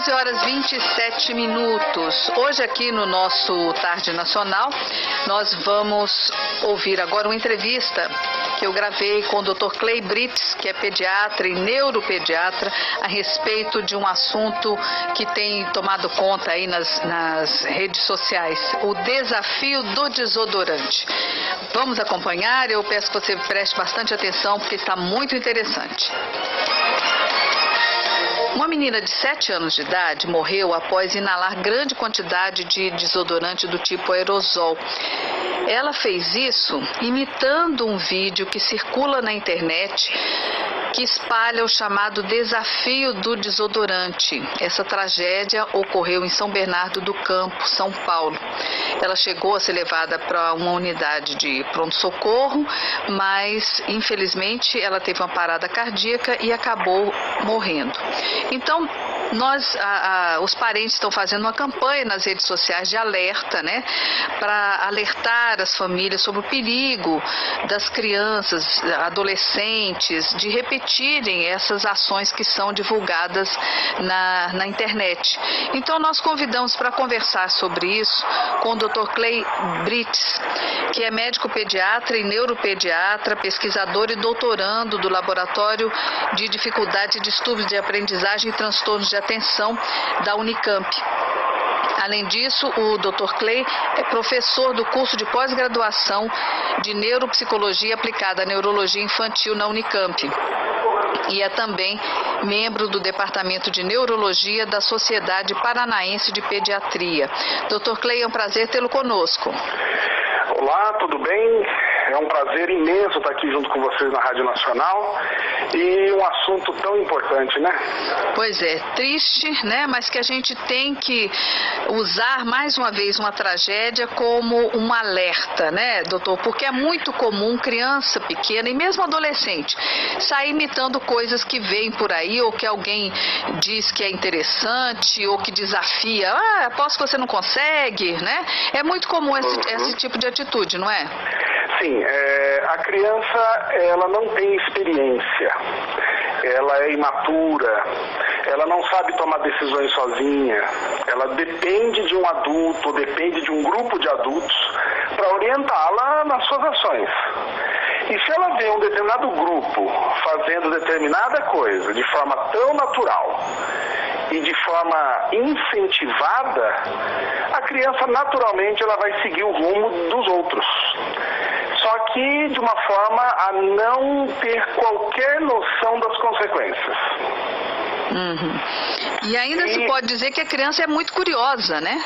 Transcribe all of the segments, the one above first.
13 horas 27 minutos. Hoje aqui no nosso Tarde Nacional, nós vamos ouvir agora uma entrevista que eu gravei com o Dr. Clay Brits, que é pediatra e neuropediatra, a respeito de um assunto que tem tomado conta aí nas redes sociais, o desafio do desodorante. Vamos acompanhar, eu peço que você preste bastante atenção porque está muito interessante. Uma menina de 7 anos de idade morreu após inalar grande quantidade de desodorante do tipo aerosol. Ela fez isso imitando um vídeo que circula na internet que espalha o chamado desafio do desodorante. Essa tragédia ocorreu em São Bernardo do Campo, São Paulo. Ela chegou a ser levada para uma unidade de pronto-socorro, mas infelizmente ela teve uma parada cardíaca e acabou morrendo. Então, os parentes estão fazendo uma campanha nas redes sociais de alerta, né, para alertar as famílias sobre o perigo das crianças, adolescentes, de repetirem essas ações que são divulgadas na internet. Então, nós convidamos para conversar sobre isso com o Dr. Clay Brits, que é médico pediatra e neuropediatra, pesquisador e doutorando do Laboratório de Dificuldade e Distúrbios de Aprendizagem e Transtornos de Atenção da Unicamp. Além disso, o Dr. Clay é professor do curso de pós-graduação de Neuropsicologia aplicada à Neurologia Infantil na Unicamp. E é também membro do Departamento de Neurologia da Sociedade Paranaense de Pediatria. Dr. Clay, é um prazer tê-lo conosco. Olá, tudo bem? É um prazer imenso estar aqui junto com vocês na Rádio Nacional e um assunto tão importante, né? Pois é, triste, né? Mas que a gente tem que usar mais uma vez uma tragédia como um alerta, né, doutor? Porque é muito comum criança pequena e mesmo adolescente sair imitando coisas que vêm por aí ou que alguém diz que é interessante ou que desafia. Aposto que você não consegue, né? É muito comum esse tipo de atitude, não é? Sim, a criança, ela não tem experiência, ela é imatura, ela não sabe tomar decisões sozinha, ela depende de um adulto, depende de um grupo de adultos para orientá-la nas suas ações. E se ela vê um determinado grupo fazendo determinada coisa de forma tão natural e de forma incentivada, a criança naturalmente ela vai seguir o rumo dos outros. Só que de uma forma a não ter qualquer noção das consequências. Uhum. E ainda se pode dizer que a criança é muito curiosa, né?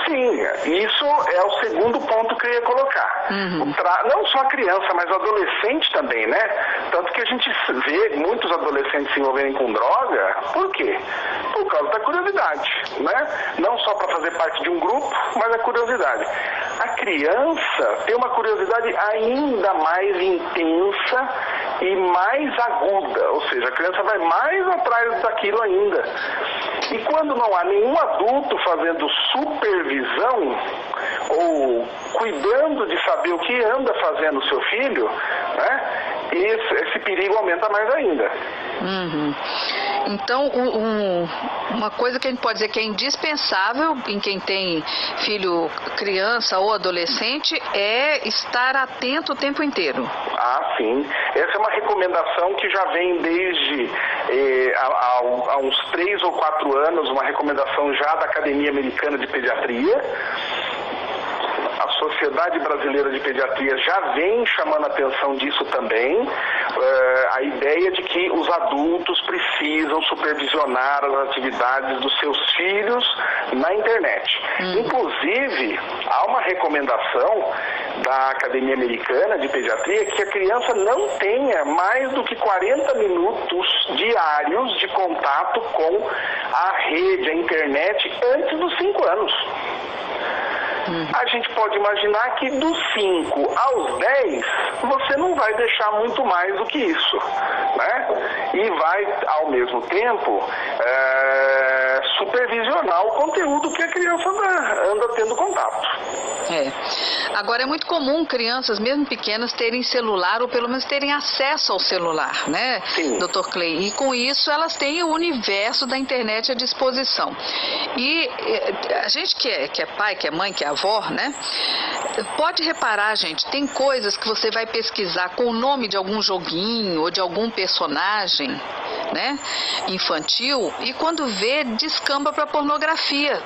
Sim, isso é o segundo ponto que eu ia colocar. Não só a criança, mas o adolescente também, né? Tanto que a gente vê muitos adolescentes se envolverem com droga. Por quê? Por causa da curiosidade, né? Não só para fazer parte de um grupo, mas a curiosidade. A criança tem uma curiosidade ainda mais intensa e mais aguda, ou seja, a criança vai mais atrás daquilo ainda. E quando não há nenhum adulto fazendo supervisão ou cuidando de saber o que anda fazendo o seu filho, né, esse perigo aumenta mais ainda. Então, uma coisa que a gente pode dizer que é indispensável em quem tem filho, criança ou adolescente é estar atento o tempo inteiro. Ah, sim. Essa é uma recomendação que já vem desde há uns 3 ou 4 anos, uma recomendação já da Academia Americana de Pediatria. A Sociedade Brasileira de Pediatria já vem chamando a atenção disso também, a ideia de que os adultos precisam supervisionar as atividades dos seus filhos na internet. Inclusive, há uma recomendação da Academia Americana de Pediatria que a criança não tenha mais do que 40 minutos diários de contato com a rede, a internet, antes dos 5 anos. A gente pode imaginar que dos 5 aos 10, você não vai deixar muito mais do que isso, né? E vai, ao mesmo tempo, supervisionar o conteúdo que a criança anda tendo contato. Agora é muito comum crianças, mesmo pequenas, terem celular ou pelo menos terem acesso ao celular, né, Sim. Dr. Clay? E com isso elas têm o universo da internet à disposição. E a gente que é pai, que é mãe, que é avó, né, pode reparar, gente, tem coisas que você vai pesquisar com o nome de algum joguinho ou de algum personagem, né, infantil, e quando vê, descamba para pornografia.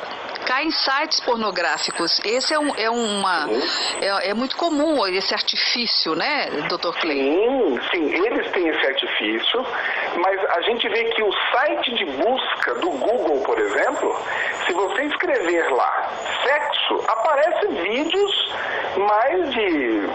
Cai em sites pornográficos. Esse é muito comum, esse artifício, né, Dr. Clay? Sim, eles têm esse artifício, mas a gente vê que o site de busca do Google, por exemplo, se você escrever lá sexo, aparece vídeos, mais de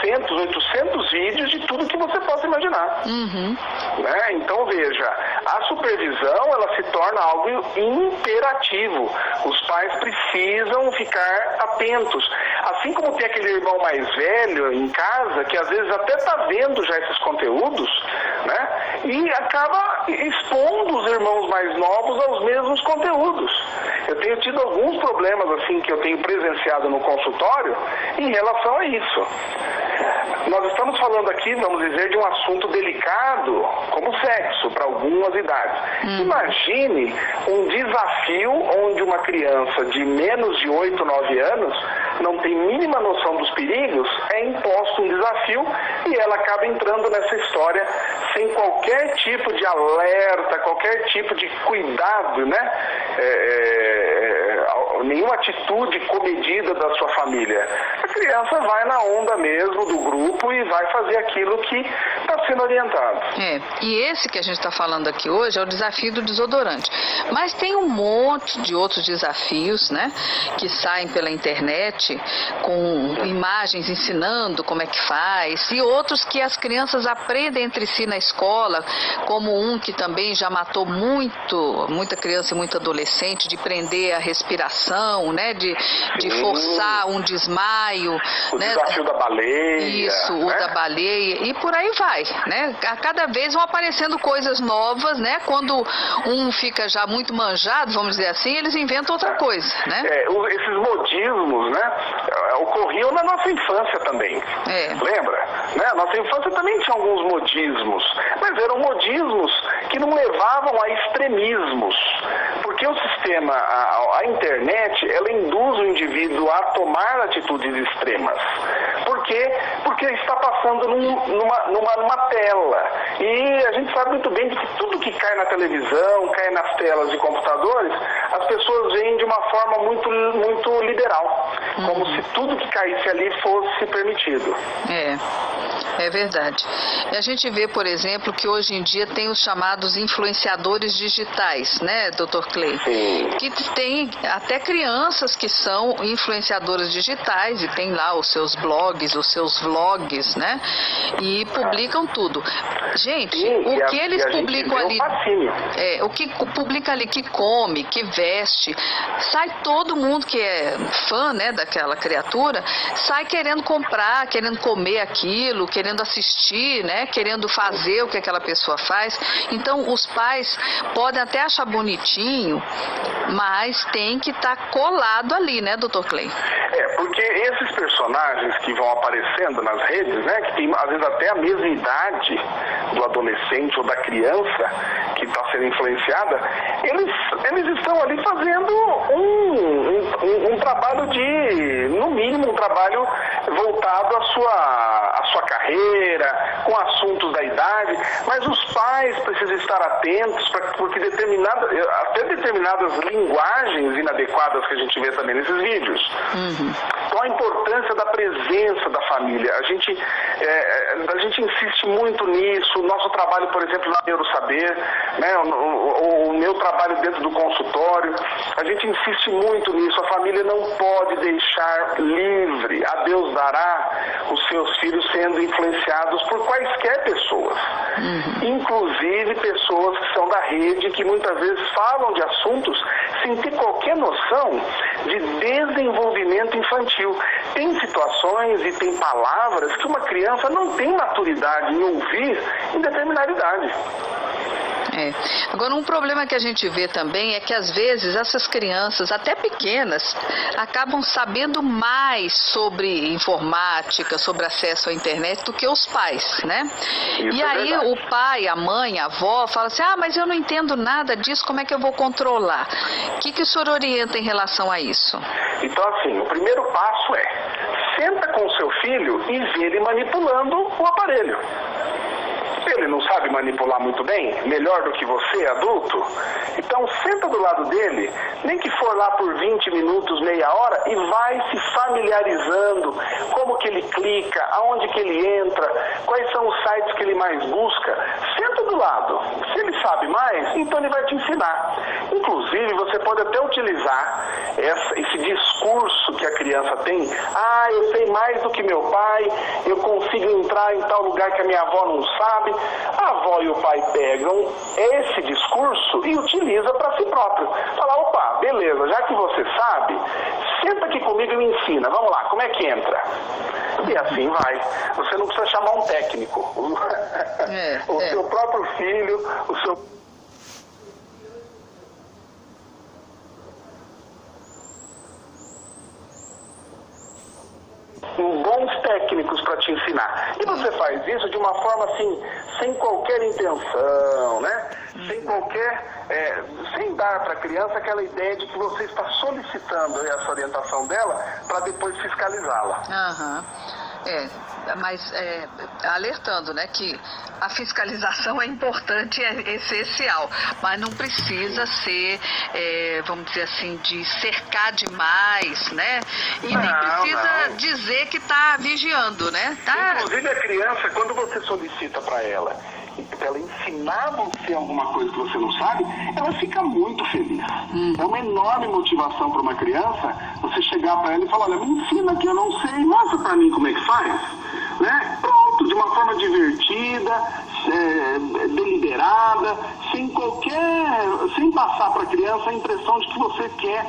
700, 800 vídeos de tudo que você possa imaginar. Né? Então, veja, a supervisão, ela se torna algo imperativo. Os pais precisam ficar atentos. Assim como tem aquele irmão mais velho em casa, que às vezes até está vendo já esses conteúdos, né? E acaba expondo os irmãos mais novos aos mesmos conteúdos. Eu tenho tido alguns problemas assim que eu tenho presenciado no consultório em relação a isso. Nós estamos falando aqui, vamos dizer, de um assunto delicado como sexo para algumas idades. Imagine um desafio onde uma criança de menos de 8, 9 anos não tem mínima noção dos perigos, é imposto um desafio e ela acaba entrando nessa história sem qualquer tipo de alerta, qualquer tipo de cuidado, né? Nenhuma atitude comedida da sua família. A criança vai na onda mesmo do grupo e vai fazer aquilo que está sendo orientado. E esse que a gente está falando aqui hoje é o desafio do desodorante. Mas tem um monte de outros desafios, né, que saem pela internet com imagens ensinando como é que faz, e outros que as crianças aprendem entre si na escola, como um que também já matou muita criança e muito adolescente, de prender a respiração, né, de forçar um desmaio. O desafio da baleia. Isso, o da baleia, e por aí vai, né? A cada vez vão aparecendo coisas novas, né? Quando um fica já muito manjado, vamos dizer assim, eles inventam outra coisa, né? Esses modismos, né, ocorriam na nossa infância também. Lembra? Né? A nossa infância também tinha alguns modismos, mas eram modismos que não levavam a extremismos, porque o sistema, a internet, ela induz o indivíduo a tomar atitudes extremas. Por quê? Porque está passando numa tela. E a gente sabe muito bem que tudo que cai na televisão, cai nas telas de computadores, as pessoas veem de uma forma muito, muito liberal. Como se tudo que caísse ali fosse permitido. É verdade. E a gente vê, por exemplo, que hoje em dia tem os chamados influenciadores digitais, né, Dr. Clay? Sim. Que tem até crianças que são influenciadoras digitais e tem lá os seus blogs, os seus vlogs, né? E publicam tudo. Gente, o que eles publicam ali, o que publica ali, que come, que veste, sai todo mundo que é fã, né, daquela criatura, sai querendo comprar, querendo comer aquilo, querendo assistir, né, querendo fazer o que aquela pessoa faz. Então, os pais podem até achar bonitinho, mas tem que estar colado ali, né, Dr. Clay? Porque esses personagens que vão aparecendo nas redes, né, que tem às vezes até a mesma idade do adolescente ou da criança que está sendo influenciada, eles estão ali fazendo um trabalho no mínimo, um trabalho voltado à sua carreira, com assuntos da idade, mas os pais precisam estar atentos, porque até determinadas linguagens inadequadas que a gente vê também nesses vídeos. Então a importância da presença da família, a gente insiste muito nisso. O nosso trabalho, por exemplo, na Neurosaber, né, o meu trabalho dentro do consultório, a gente insiste muito nisso. A família não pode deixar livre, a Deus dará, os seus filhos sendo influenciados por quaisquer pessoas, inclusive pessoas que são da rede, que muitas vezes falam de assuntos sem ter qualquer noção de desenvolvimento infantil. Tem situações e tem palavras que uma criança não tem maturidade em ouvir em determinada idade. Agora, um problema que a gente vê também é que, às vezes, essas crianças, até pequenas, acabam sabendo mais sobre informática, sobre acesso à internet, do que os pais, né? Isso e aí, verdade. o pai, a mãe, a avó, fala assim, mas eu não entendo nada disso, como é que eu vou controlar? O que o senhor orienta em relação a isso? Então, assim, o primeiro passo senta com o seu filho e vê ele manipulando o aparelho. Ele não sabe manipular muito bem, melhor do que você, adulto? Então senta do lado dele, nem que for lá por 20 minutos, meia hora, e vai se familiarizando, como que ele clica, aonde que ele entra, quais são os sites que ele mais busca. Senta do lado. Se ele sabe mais, então ele vai te ensinar. Inclusive, você pode até utilizar esse discurso que a criança tem. Eu sei mais do que meu pai, eu consigo entrar em tal lugar que a minha avó não sabe. A avó e o pai pegam esse discurso e utiliza para si próprio. Fala, opa, beleza, já que você sabe, senta aqui comigo e me ensina. Vamos lá, como é que entra? E assim vai. Você não precisa chamar um técnico. O seu próprio filho, o seu... bons técnicos para te ensinar. E você faz isso de uma forma assim, sem qualquer intenção, né? Sem qualquer... sem dar para a criança aquela ideia de que você está solicitando essa orientação dela para depois fiscalizá-la. Mas alertando, né, que a fiscalização é importante, é essencial, mas não precisa ser, vamos dizer assim, de cercar demais, né? E nem precisa dizer que está vigiando, né? Inclusive a criança, quando você solicita para ela ensinar você alguma coisa que você não sabe, ela fica muito feliz. É uma enorme motivação para uma criança você chegar para ela e falar, olha, me ensina que eu não sei, mostra para mim como é que faz. Né? Pronto, de uma forma divertida, deliberada, sem passar para a criança a impressão de que você quer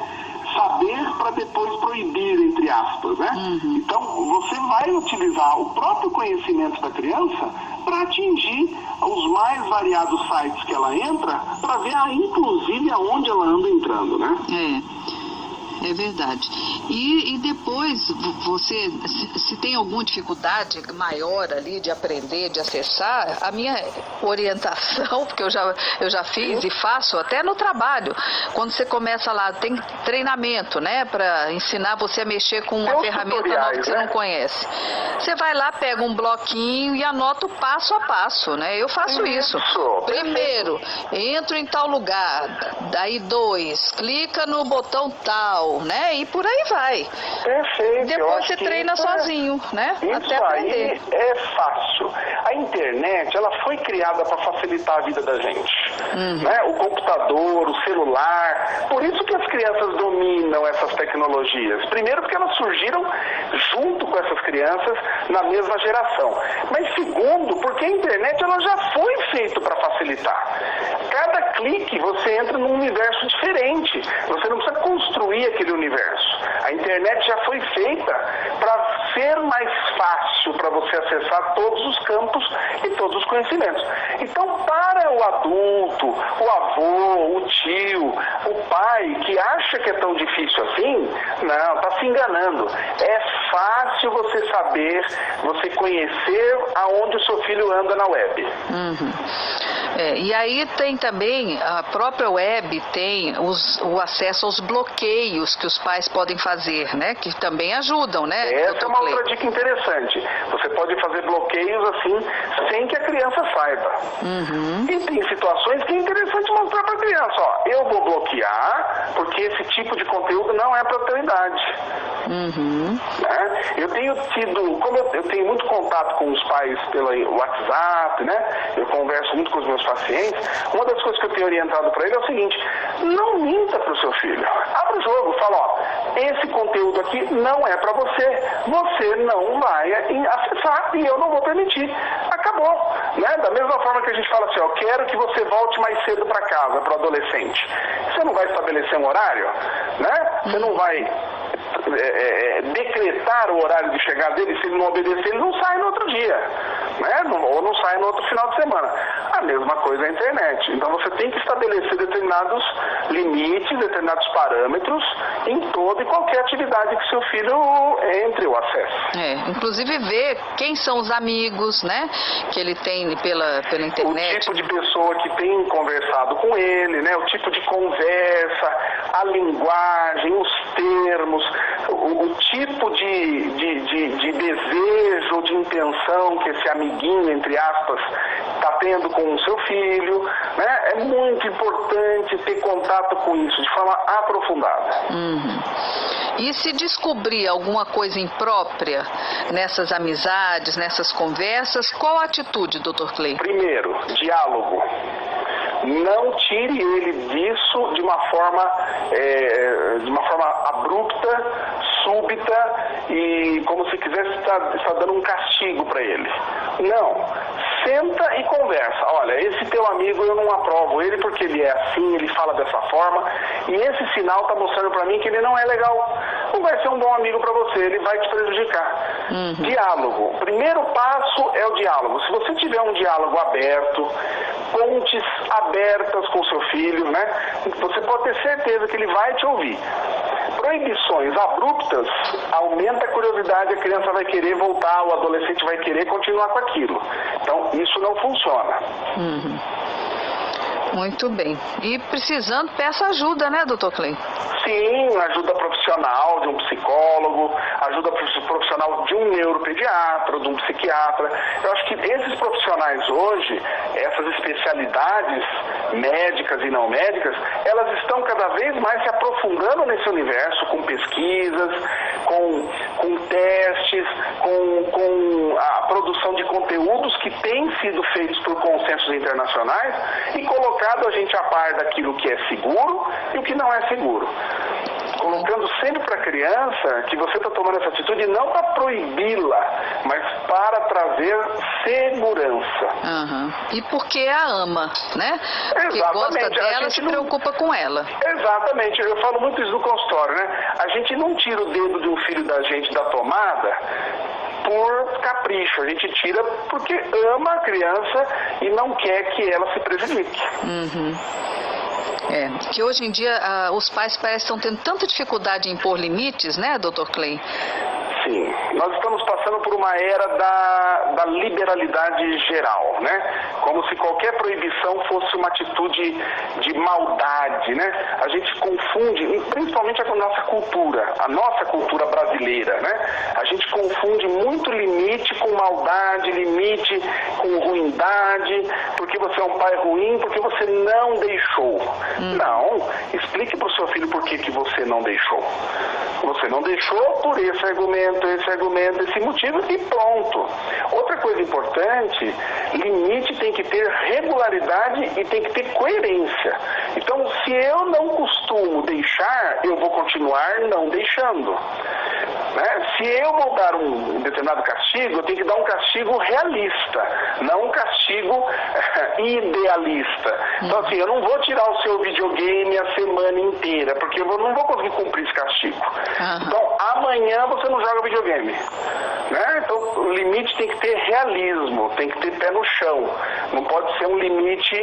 saber para depois proibir, entre aspas, né? Então, você vai utilizar o próprio conhecimento da criança para atingir os mais variados sites que ela entra, para ver, inclusive, aonde ela anda entrando, né? É verdade. E depois, você, se tem alguma dificuldade maior ali de aprender, de acessar, a minha orientação, porque eu já fiz e faço até no trabalho, quando você começa lá, tem treinamento, né, para ensinar você a mexer com uma ferramenta nova que você não conhece. Você vai lá, pega um bloquinho e anota o passo a passo, né? Eu faço isso. Primeiro, entro em tal lugar, daí 2, clica no botão tal, né? E por aí vai. Perfeito. Depois você treina sozinho, né? Isso até aprender. Aí é fácil. A internet, ela foi criada para facilitar a vida da gente. Né? O computador, o celular. Por isso que as crianças dominam essas tecnologias. Primeiro porque elas surgiram junto com essas crianças na mesma geração. Mas segundo, porque a internet ela já foi feita para facilitar. Cada clique você entra num universo diferente. Você não precisa construir aquele universo. A internet já foi feita para ser mais fácil para você acessar todos os campos e todos os conhecimentos. Então, para o adulto, o avô, o tio, o pai, que acha que é tão difícil assim, não, está se enganando. É fácil você saber, você conhecer aonde o seu filho anda na web. E aí tem também, a própria web tem o acesso aos bloqueios que os pais podem fazer, né? Que também ajudam, né? Essa é uma outra dica interessante. Você pode fazer bloqueios assim, sem que a criança saiba. E tem situações que é interessante mostrar para a criança, ó, eu vou bloquear porque esse tipo de conteúdo não é para a tua idade. Né? Eu tenho tido, como eu tenho muito contato com os pais pelo WhatsApp, né? Eu converso muito com os meus pacientes. Uma das coisas que eu tenho orientado para ele é o seguinte: não minta para o seu filho. Abre o jogo, fala, ó, esse conteúdo aqui não é para você. Você não vai acessar e eu não vou permitir. Acabou. Né? Da mesma forma que a gente fala assim, ó, quero que você volte mais cedo para casa, para o adolescente. Você não vai estabelecer um horário, né? Você não vai decretar o horário de chegar dele. Se ele não obedecer, ele não sai no outro dia. né? Ou não sai no outro final de semana. A mesma coisa a internet. Então você tem que estabelecer determinados limites, determinados parâmetros em toda e qualquer atividade que seu filho entre ou acesse. Inclusive ver quem são os amigos, né, que ele tem pela internet. O tipo de pessoa que tem conversado com ele, né, o tipo de conversa, a linguagem, os termos, o tipo de desejo, de intenção que esse amiguinho, entre aspas, está tendo com o seu filho, né? É muito importante ter contato com isso de forma aprofundada. E se descobrir alguma coisa imprópria nessas amizades, nessas conversas, qual a atitude, Dr. Clay? Primeiro, diálogo. Não tire ele disso de uma forma abrupta, súbita e como se quisesse estar dando um castigo para ele. Não. Senta e conversa. Olha, esse teu amigo eu não aprovo ele porque ele é assim, ele fala dessa forma e esse sinal está mostrando para mim que ele não é legal. Não vai ser um bom amigo para você, ele vai te prejudicar. Diálogo. O primeiro passo é o diálogo. Se você tiver um diálogo aberto, pontes abertas com seu filho, né? Você pode ter certeza que ele vai te ouvir. Proibições abruptas aumenta a curiosidade, a criança vai querer voltar, o adolescente vai querer continuar com aquilo. Então, isso não funciona. Muito bem. E precisando, peça ajuda, né, Dr. Clay? Sim, ajuda profissional de um psicólogo, ajuda profissional de um neuropediatra, de um psiquiatra. Eu acho que esses profissionais hoje, essas especialidades médicas e não médicas, elas estão cada vez mais se aprofundando nesse universo, com pesquisas, com testes, com a produção de conteúdos que têm sido feitos por consensos internacionais e colocado a gente a par daquilo que é seguro e o que não é seguro. Colocando sempre para a criança que você está tomando essa atitude não para proibi-la, mas para trazer segurança. E porque a ama, né? Porque gosta dela, se preocupa com ela. Exatamente, eu falo muito isso no consultório, né? A gente não tira o dedo de um filho da gente da tomada por capricho, a gente tira porque ama a criança e não quer que ela se prejudique. Que hoje em dia os pais parecem estão tendo tanta dificuldade em impor limites, né, Dr. Clay? Sim, nós estamos passando por uma era da liberalidade geral, né? Como se qualquer proibição fosse uma atitude de maldade, né? A gente confunde, principalmente a nossa cultura brasileira, né? A gente confunde muito limite com maldade, limite com ruindade, porque você é um pai ruim, porque você não deixou. Não, explique para o seu filho por que você não deixou. Você não deixou por esse argumento, esse motivo e pronto. Outra coisa importante, limite tem que ter regularidade e tem que ter coerência. Então, se eu não costumo deixar, eu vou continuar não deixando. Né? Se eu vou dar um determinado castigo, eu tenho que dar um castigo realista, não um castigo idealista. Então, assim, eu não vou tirar o seu videogame a semana inteira, porque eu não vou conseguir cumprir esse castigo. Então, amanhã você não joga videogame. Né? Então, o limite tem que ter realismo, tem que ter pé no chão. Não pode ser um limite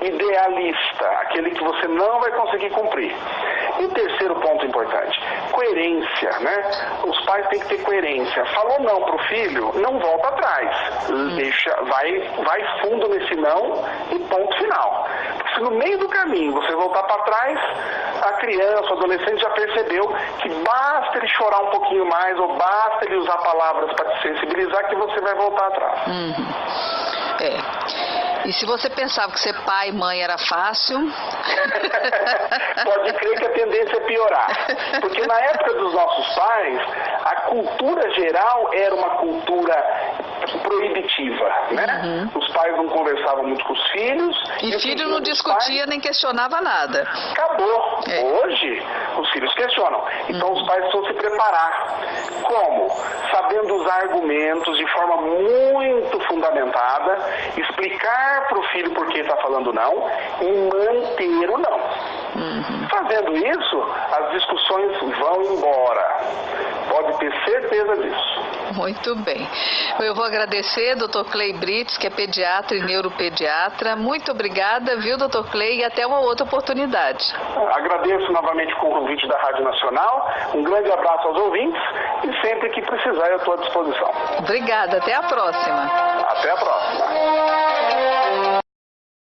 idealista, aquele que você não vai conseguir cumprir. E o terceiro ponto importante, coerência, né? Os pais têm que ter coerência. Falou não pro filho, não volta atrás. Vai fundo nesse não e ponto final. Porque se no meio do caminho você voltar para trás, a criança, o adolescente já percebeu que basta ele chorar um pouquinho mais ou basta ele usar palavras para te sensibilizar que você vai voltar atrás. E se você pensava que ser pai e mãe era fácil... Pode crer que a tendência é piorar. Porque na época dos nossos pais, a cultura geral era uma cultura proibitiva, né? Os pais não conversavam muito com os filhos. E filho não discutia nem questionava nada. Acabou. Hoje, os filhos questionam. Então os pais precisam se preparar. Como? Sabendo usar argumentos de forma muito fundamentada, explicar para o filho por que está falando não e manter o não. Fazendo isso, as discussões vão embora. Pode ter certeza disso. Muito bem. Eu vou agradecer, Dr. Clay Brites, que é pediatra e neuropediatra. Muito obrigada, viu, Dr. Clay, e até uma outra oportunidade. Agradeço novamente o convite da Rádio Nacional. Um grande abraço aos ouvintes e sempre que precisar eu estou à disposição. Obrigada, até a próxima. Até a próxima.